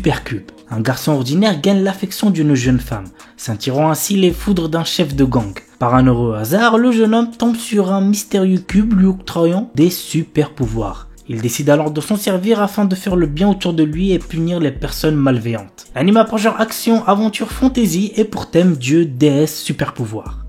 Supercube. Un garçon ordinaire gagne l'affection d'une jeune femme, s'attirant ainsi les foudres d'un chef de gang. Par un heureux hasard, le jeune homme tombe sur un mystérieux cube lui octroyant des super pouvoirs. Il décide alors de s'en servir afin de faire le bien autour de lui et punir les personnes malveillantes. L'anime a pour genre action, aventure, fantasy et pour thème dieu, déesse, super pouvoir.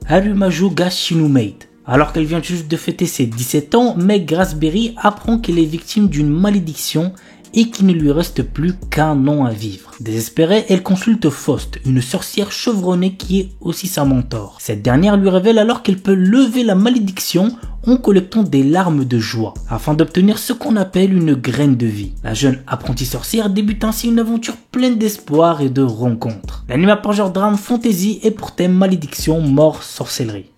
Arumaju ga Shinu Maid. Alors qu'elle vient juste de fêter ses 17 ans, Meg Raspberry apprend qu'elle est victime d'une malédiction et qu'il ne lui reste plus qu'un an à vivre. Désespérée, elle consulte Faust, une sorcière chevronnée qui est aussi sa mentor. Cette dernière lui révèle alors qu'elle peut lever la malédiction en collectant des larmes de joie, afin d'obtenir ce qu'on appelle une graine de vie. La jeune apprentie sorcière débute ainsi une aventure pleine d'espoir et de rencontres. L'anime a pour genre drame fantasy et pour thème malédiction, mort, sorcellerie.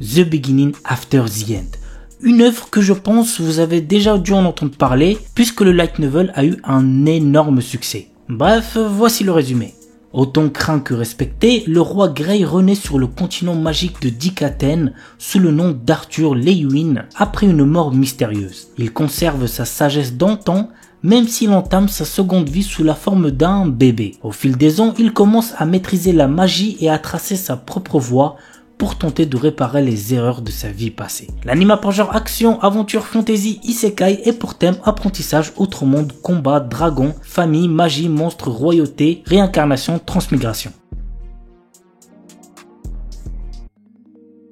The Beginning After the End. Une œuvre que je pense vous avez déjà dû en entendre parler puisque le light novel a eu un énorme succès. Bref, voici le résumé. Autant craint que respecté, le roi Grey renaît sur le continent magique de Dikaten sous le nom d'Arthur Leywin après une mort mystérieuse. Il conserve sa sagesse d'antan même s'il entame sa seconde vie sous la forme d'un bébé. Au fil des ans, il commence à maîtriser la magie et à tracer sa propre voie pour tenter de réparer les erreurs de sa vie passée. L'anime a pour genre action, aventure, fantasy, isekai et pour thème apprentissage, autre monde, combat, dragon, famille, magie, monstre, royauté, réincarnation, transmigration.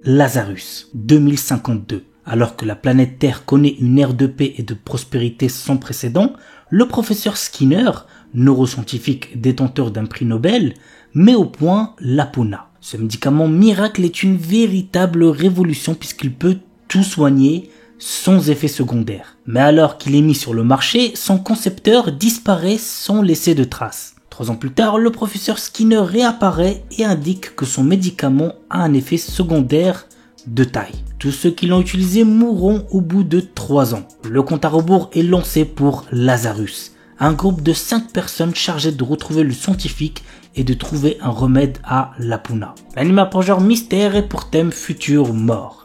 Lazarus, 2052. Alors que la planète Terre connaît une ère de paix et de prospérité sans précédent, le professeur Skinner, neuroscientifique détenteur d'un prix Nobel, met au point l'Apuna. Ce médicament miracle est une véritable révolution puisqu'il peut tout soigner sans effet secondaire. Mais alors qu'il est mis sur le marché, son concepteur disparaît sans laisser de traces. 3 ans plus tard, le professeur Skinner réapparaît et indique que son médicament a un effet secondaire de taille. Tous ceux qui l'ont utilisé mourront au bout de 3 ans. Le compte à rebours est lancé pour Lazarus, un groupe de 5 personnes chargées de retrouver le scientifique et de trouver un remède à l'Apuna. L'anime a pour genre mystère et pour thème futur mort.